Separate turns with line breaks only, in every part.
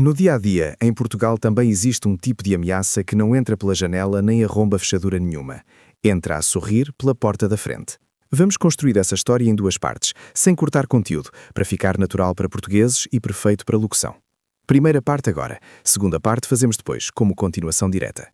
No dia a dia, em Portugal também existe um tipo de ameaça que não entra pela janela nem arromba fechadura nenhuma. Entra a sorrir pela porta da frente. Vamos construir essa história em duas partes, sem cortar conteúdo, para ficar natural para portugueses e perfeito para locução. Primeira parte agora, segunda parte fazemos depois, como continuação direta.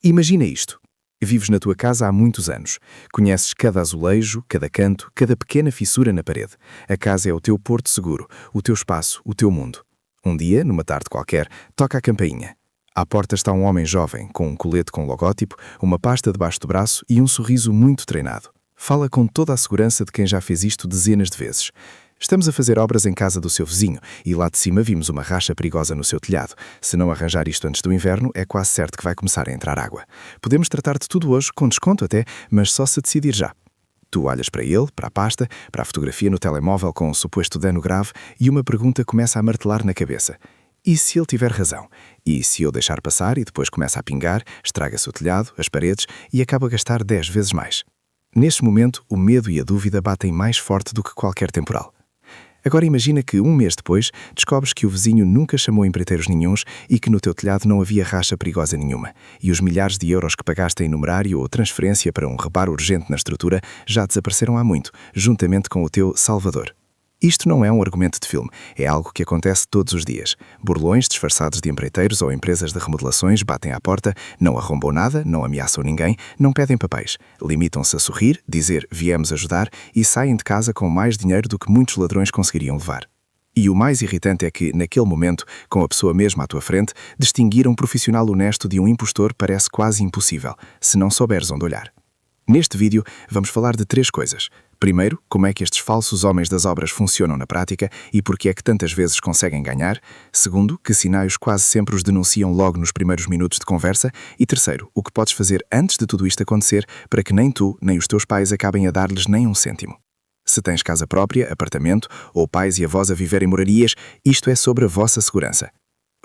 Imagina isto. Vives na tua casa há muitos anos. Conheces cada azulejo, cada canto, cada pequena fissura na parede. A casa é o teu porto seguro, o teu espaço, o teu mundo. Um dia, numa tarde qualquer, toca a campainha. À porta está um homem jovem, com um colete com logótipo, uma pasta debaixo do braço e um sorriso muito treinado. Fala com toda a segurança de quem já fez isto dezenas de vezes. Estamos a fazer obras em casa do seu vizinho e lá de cima vimos uma racha perigosa no seu telhado. Se não arranjar isto antes do inverno, é quase certo que vai começar a entrar água. Podemos tratar de tudo hoje, com desconto até, mas só se decidir já. Tu olhas para ele, para a pasta, para a fotografia no telemóvel com um suposto dano grave e uma pergunta começa a martelar na cabeça. E se ele tiver razão? E se eu deixar passar e depois começa a pingar, estraga-se o telhado, as paredes e acaba a gastar 10 vezes mais? Neste momento, o medo e a dúvida batem mais forte do que qualquer temporal. Agora imagina que, um mês depois, descobres que o vizinho nunca chamou empreiteiros nenhuns e que no teu telhado não havia racha perigosa nenhuma, e os milhares de euros que pagaste em numerário ou transferência para um reparo urgente na estrutura já desapareceram há muito, juntamente com o teu salvador. Isto não é um argumento de filme, é algo que acontece todos os dias. Burlões disfarçados de empreiteiros ou empresas de remodelações batem à porta, não arrombam nada, não ameaçam ninguém, não pedem papéis. Limitam-se a sorrir, dizer viemos ajudar e saem de casa com mais dinheiro do que muitos ladrões conseguiriam levar. E o mais irritante é que, naquele momento, com a pessoa mesma à tua frente, distinguir um profissional honesto de um impostor parece quase impossível, se não souberes onde olhar. Neste vídeo, vamos falar de 3 coisas. Primeiro, como é que estes falsos homens das obras funcionam na prática e porque é que tantas vezes conseguem ganhar. Segundo, que sinais quase sempre os denunciam logo nos primeiros minutos de conversa. E terceiro, o que podes fazer antes de tudo isto acontecer para que nem tu, nem os teus pais acabem a dar-lhes nem um cêntimo. Se tens casa própria, apartamento, ou pais e avós a viver em morarias, isto é sobre a vossa segurança.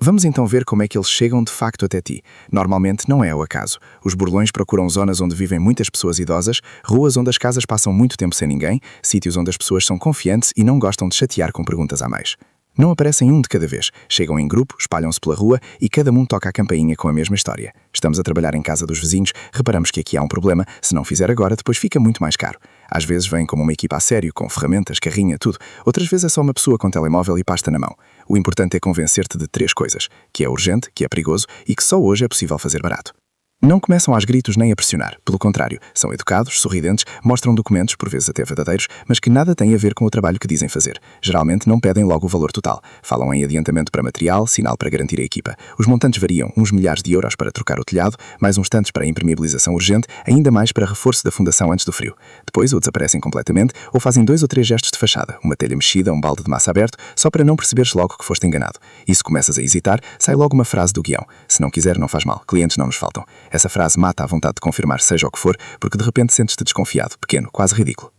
Vamos então ver como é que eles chegam de facto até ti. Normalmente não é ao acaso. Os burlões procuram zonas onde vivem muitas pessoas idosas, ruas onde as casas passam muito tempo sem ninguém, sítios onde as pessoas são confiantes e não gostam de chatear com perguntas a mais. Não aparecem um de cada vez. Chegam em grupo, espalham-se pela rua e cada um toca a campainha com a mesma história. Estamos a trabalhar em casa dos vizinhos, reparamos que aqui há um problema, se não fizer agora, depois fica muito mais caro. Às vezes vem como uma equipa a sério, com ferramentas, carrinha, tudo. Outras vezes é só uma pessoa com telemóvel e pasta na mão. O importante é convencer-te de 3 coisas: que é urgente, que é perigoso e que só hoje é possível fazer barato. Não começam aos gritos nem a pressionar. Pelo contrário, são educados, sorridentes, mostram documentos, por vezes até verdadeiros, mas que nada têm a ver com o trabalho que dizem fazer. Geralmente não pedem logo o valor total. Falam em adiantamento para material, sinal para garantir a equipa. Os montantes variam, uns milhares de euros para trocar o telhado, mais uns tantos para impermeabilização urgente, ainda mais para reforço da fundação antes do frio. Depois ou desaparecem completamente, ou fazem 2 ou 3 gestos de fachada, uma telha mexida, um balde de massa aberto, só para não perceberes logo que foste enganado. E se começas a hesitar, sai logo uma frase do guião: se não quiser, não faz mal, clientes não nos faltam. Essa frase mata a vontade de confirmar seja o que for, porque de repente sentes-te desconfiado, pequeno, quase ridículo.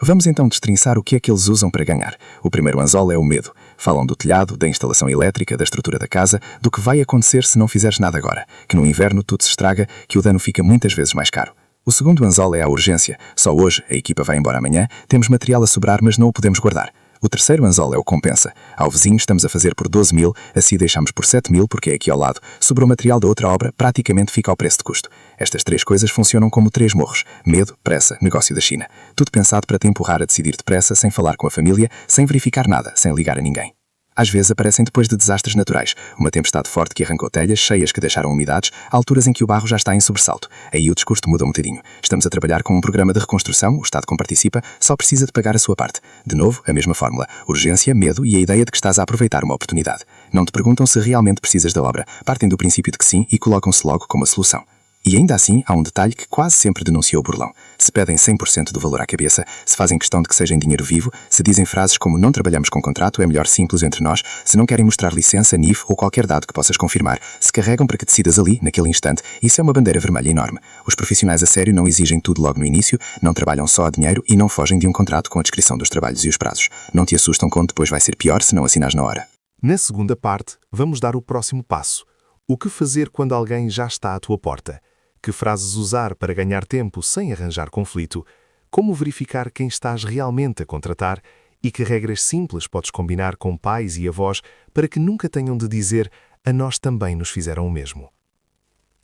Vamos então destrinçar o que é que eles usam para ganhar. O primeiro anzol é o medo. Falam do telhado, da instalação elétrica, da estrutura da casa, do que vai acontecer se não fizeres nada agora, que no inverno tudo se estraga, que o dano fica muitas vezes mais caro. O segundo anzol é a urgência. Só hoje, a equipa vai embora amanhã, temos material a sobrar, mas não o podemos guardar. O terceiro anzol é o compensa. Ao vizinho estamos a fazer por 12 mil, assim deixamos por 7 mil porque é aqui ao lado. Sobrou material da outra obra, praticamente fica ao preço de custo. Estas 3 coisas funcionam como 3 morros: medo, pressa, negócio da China. Tudo pensado para te empurrar a decidir depressa, sem falar com a família, sem verificar nada, sem ligar a ninguém. Às vezes aparecem depois de desastres naturais, uma tempestade forte que arrancou telhas, cheias que deixaram umidades, a alturas em que o barro já está em sobressalto. Aí o discurso muda um bocadinho. Estamos a trabalhar com um programa de reconstrução, o Estado comparticipa, só precisa de pagar a sua parte. De novo, a mesma fórmula: urgência, medo e a ideia de que estás a aproveitar uma oportunidade. Não te perguntam se realmente precisas da obra, partem do princípio de que sim e colocam-se logo como a solução. E ainda assim, há um detalhe que quase sempre denuncia o burlão. Se pedem 100% do valor à cabeça, se fazem questão de que seja em dinheiro vivo, se dizem frases como não trabalhamos com contrato, é melhor simples entre nós, se não querem mostrar licença, NIF ou qualquer dado que possas confirmar, se carregam para que decidas ali, naquele instante, isso é uma bandeira vermelha enorme. Os profissionais a sério não exigem tudo logo no início, não trabalham só a dinheiro e não fogem de um contrato com a descrição dos trabalhos e os prazos. Não te assustam quando depois vai ser pior se não assinares na hora.
Na segunda parte, vamos dar o próximo passo. O que fazer quando alguém já está à tua porta? Que frases usar para ganhar tempo sem arranjar conflito? Como verificar quem estás realmente a contratar? E que regras simples podes combinar com pais e avós para que nunca tenham de dizer a nós também nos fizeram o mesmo.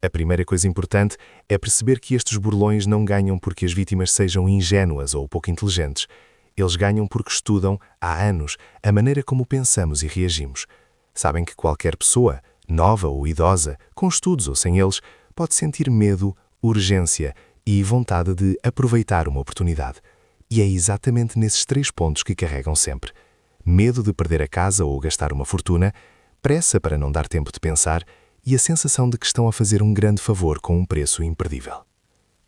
A primeira coisa importante é perceber que estes burlões não ganham porque as vítimas sejam ingênuas ou pouco inteligentes. Eles ganham porque estudam, há anos, a maneira como pensamos e reagimos. Sabem que qualquer pessoa, nova ou idosa, com estudos ou sem eles, pode sentir medo, urgência e vontade de aproveitar uma oportunidade. E é exatamente nesses 3 pontos que carregam sempre. Medo de perder a casa ou gastar uma fortuna, pressa para não dar tempo de pensar e a sensação de que estão a fazer um grande favor com um preço imperdível.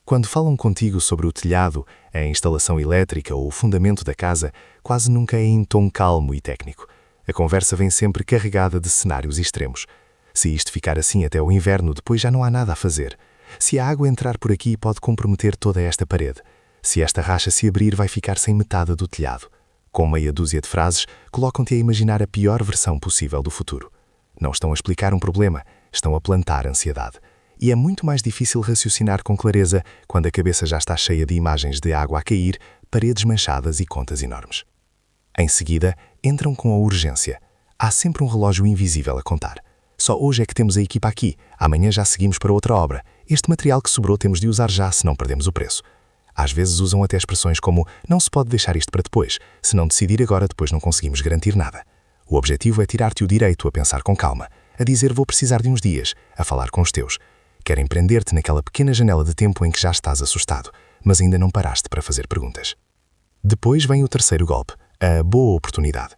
Quando falam contigo sobre o telhado, a instalação elétrica ou o fundamento da casa, quase nunca é em tom calmo e técnico. A conversa vem sempre carregada de cenários extremos. Se isto ficar assim até o inverno, depois já não há nada a fazer. Se a água entrar por aqui, pode comprometer toda esta parede. Se esta racha se abrir, vai ficar sem metade do telhado. Com meia dúzia de frases, colocam-te a imaginar a pior versão possível do futuro. Não estão a explicar um problema, estão a plantar ansiedade. E é muito mais difícil raciocinar com clareza quando a cabeça já está cheia de imagens de água a cair, paredes manchadas e contas enormes. Em seguida, entram com a urgência. Há sempre um relógio invisível a contar. Só hoje é que temos a equipa aqui, amanhã já seguimos para outra obra. Este material que sobrou temos de usar já, se não perdemos o preço. Às vezes usam até expressões como não se pode deixar isto para depois, se não decidir agora depois não conseguimos garantir nada. O objetivo é tirar-te o direito a pensar com calma, a dizer vou precisar de uns dias, a falar com os teus. Querem prender-te naquela pequena janela de tempo em que já estás assustado, mas ainda não paraste para fazer perguntas. Depois vem o terceiro golpe, a boa oportunidade.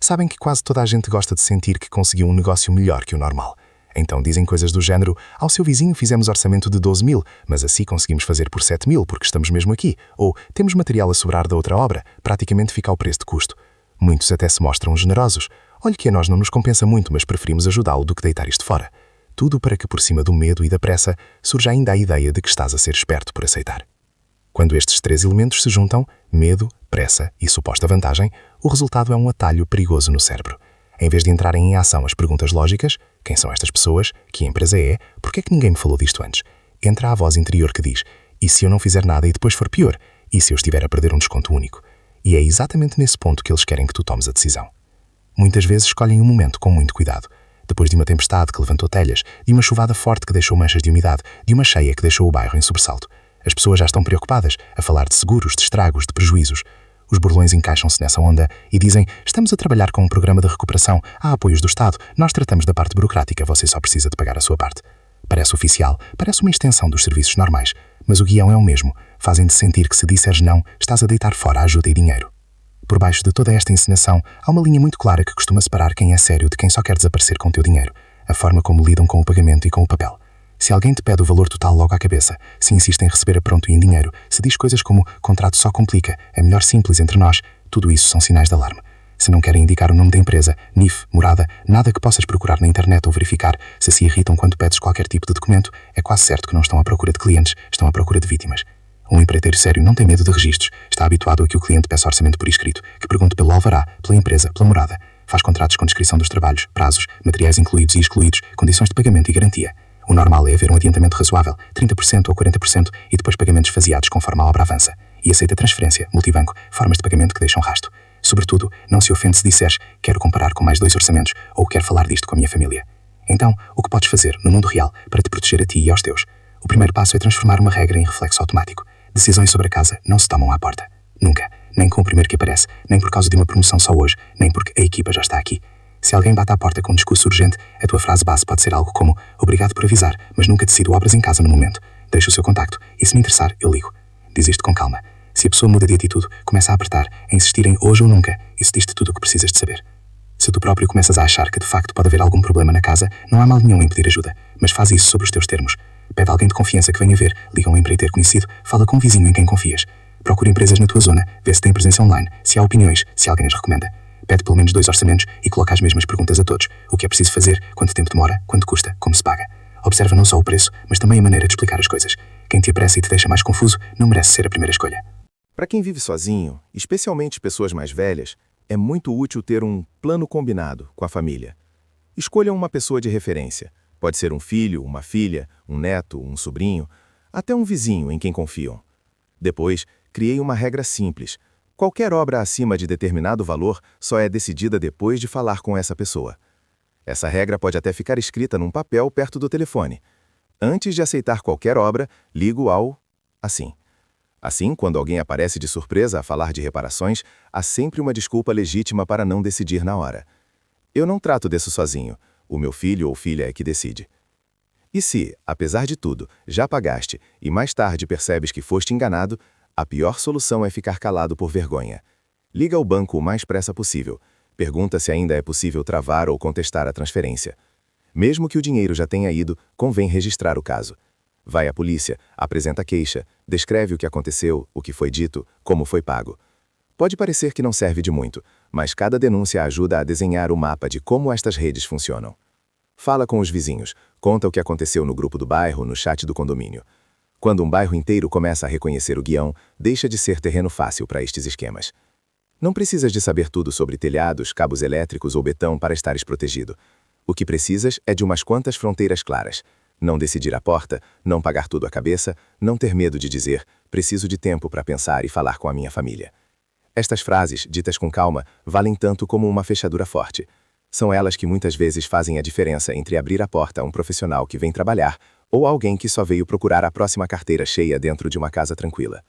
Sabem que quase toda a gente gosta de sentir que conseguiu um negócio melhor que o normal. Então dizem coisas do género, ao seu vizinho fizemos orçamento de 12 mil, mas assim conseguimos fazer por 7 mil porque estamos mesmo aqui. Ou temos material a sobrar da outra obra, praticamente fica ao preço de custo. Muitos até se mostram generosos. Olhe que a nós não nos compensa muito, mas preferimos ajudá-lo do que deitar isto fora. Tudo para que por cima do medo e da pressa surja ainda a ideia de que estás a ser esperto por aceitar. Quando estes 3 elementos se juntam, medo, pressa e suposta vantagem, o resultado é um atalho perigoso no cérebro. Em vez de entrarem em ação as perguntas lógicas, quem são estas pessoas, que empresa é, por que ninguém me falou disto antes, entra a voz interior que diz, e se eu não fizer nada e depois for pior? E se eu estiver a perder um desconto único? E é exatamente nesse ponto que eles querem que tu tomes a decisão. Muitas vezes escolhem um momento com muito cuidado. Depois de uma tempestade que levantou telhas, de uma chuvada forte que deixou manchas de umidade, de uma cheia que deixou o bairro em sobressalto. As pessoas já estão preocupadas, a falar de seguros, de estragos, de prejuízos. Os burlões encaixam-se nessa onda e dizem estamos a trabalhar com um programa de recuperação, há apoios do Estado, nós tratamos da parte burocrática, você só precisa de pagar a sua parte. Parece oficial, parece uma extensão dos serviços normais, mas o guião é o mesmo, fazem-te sentir que se disseres não, estás a deitar fora a ajuda e dinheiro. Por baixo de toda esta encenação, há uma linha muito clara que costuma separar quem é sério de quem só quer desaparecer com o teu dinheiro, a forma como lidam com o pagamento e com o papel. Se alguém te pede o valor total logo à cabeça, se insiste em receber a pronto e em dinheiro, se diz coisas como contrato só complica, é melhor simples entre nós, tudo isso são sinais de alarme. Se não querem indicar o nome da empresa, NIF, morada, nada que possas procurar na internet ou verificar, se irritam quando pedes qualquer tipo de documento, é quase certo que não estão à procura de clientes, estão à procura de vítimas. Um empreiteiro sério não tem medo de registros, está habituado a que o cliente peça orçamento por escrito, que pergunte pelo alvará, pela empresa, pela morada, faz contratos com descrição dos trabalhos, prazos, materiais incluídos e excluídos, condições de pagamento e garantia. O normal é haver um adiantamento razoável, 30% ou 40%, e depois pagamentos faseados conforme a obra avança. E aceita transferência, multibanco, formas de pagamento que deixam rasto. Sobretudo, não se ofende se disseres quero comparar com mais 2 orçamentos ou quero falar disto com a minha família. Então, o que podes fazer, no mundo real, para te proteger a ti e aos teus? O primeiro passo é transformar uma regra em reflexo automático. Decisões sobre a casa não se tomam à porta. Nunca. Nem com o primeiro que aparece, nem por causa de uma promoção só hoje, nem porque a equipa já está aqui. Se alguém bate à porta com um discurso urgente, a tua frase base pode ser algo como obrigado por avisar, mas nunca decido obras em casa no momento. Deixa o seu contacto e se me interessar, eu ligo. Diz isto com calma. Se a pessoa muda de atitude, começa a apertar, a insistir em hoje ou nunca, isso diz-te tudo o que precisas de saber. Se tu próprio começas a achar que de facto pode haver algum problema na casa, não há mal nenhum em pedir ajuda, mas faz isso sobre os teus termos. Pede alguém de confiança que venha ver, liga a um empreiteiro conhecido, fala com um vizinho em quem confias. Procura empresas na tua zona, vê se tem presença online, se há opiniões, se alguém as recomenda. Pede pelo menos 2 orçamentos e coloca as mesmas perguntas a todos. O que é preciso fazer, quanto tempo demora, quanto custa, como se paga. Observa não só o preço, mas também a maneira de explicar as coisas. Quem te apressa e te deixa mais confuso não merece ser a primeira escolha.
Para quem vive sozinho, especialmente pessoas mais velhas, é muito útil ter um plano combinado com a família. Escolham uma pessoa de referência. Pode ser um filho, uma filha, um neto, um sobrinho, até um vizinho em quem confiam. Depois, criei uma regra simples.
Qualquer obra acima de determinado valor só é decidida depois de falar com essa pessoa. Essa regra pode até ficar escrita num papel perto do telefone. Antes de aceitar qualquer obra, ligo ao assim. Assim, quando alguém aparece de surpresa a falar de reparações, há sempre uma desculpa legítima para não decidir na hora. Eu não trato disso sozinho. O meu filho ou filha é que decide. E se, apesar de tudo, já pagaste e mais tarde percebes que foste enganado, a pior solução é ficar calado por vergonha. Liga ao banco o mais pressa possível. Pergunta se ainda é possível travar ou contestar a transferência. Mesmo que o dinheiro já tenha ido, convém registrar o caso. Vai à polícia, apresenta queixa, descreve o que aconteceu, o que foi dito, como foi pago. Pode parecer que não serve de muito, mas cada denúncia ajuda a desenhar o mapa de como estas redes funcionam. Fala com os vizinhos, conta o que aconteceu no grupo do bairro, no chat do condomínio. Quando um bairro inteiro começa a reconhecer o guião, deixa de ser terreno fácil para estes esquemas. Não precisas de saber tudo sobre telhados, cabos elétricos ou betão para estares protegido. O que precisas é de umas quantas fronteiras claras. Não decidir à porta, não pagar tudo à cabeça, não ter medo de dizer, preciso de tempo para pensar e falar com a minha família. Estas frases, ditas com calma, valem tanto como uma fechadura forte. São elas que muitas vezes fazem a diferença entre abrir a porta a um profissional que vem trabalhar ou alguém que só veio procurar a próxima carteira cheia dentro de uma casa tranquila.